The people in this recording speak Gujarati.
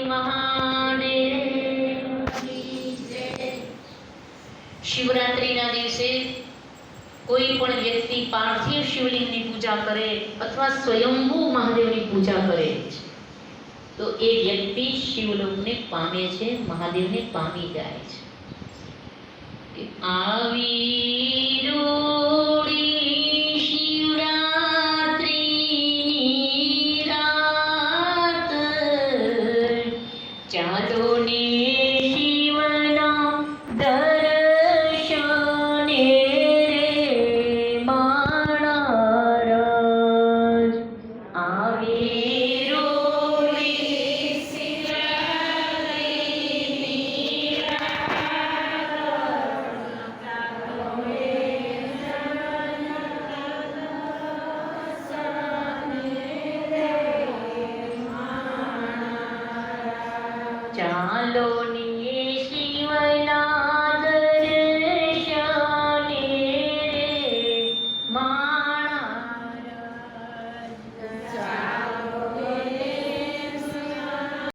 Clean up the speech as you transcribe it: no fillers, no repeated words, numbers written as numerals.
મહાદેવ. શિવરાત્રિના દિવસે કોઈ પણ વ્યક્તિ પાર્થિવ શિવલિંગની પૂજા કરે અથવા સ્વયંભૂ મહાદેવની પૂજા કરે તો એ વ્યક્તિ શિવલોકને પામે છે, મહાદેવને પામી જાય છે. આવી રોડી શિવરાત્રિની રાત, ચાલો ને શિવના દર્શને રે માણારાજ. આવી રોડી શિવરાત્રિની ચાલો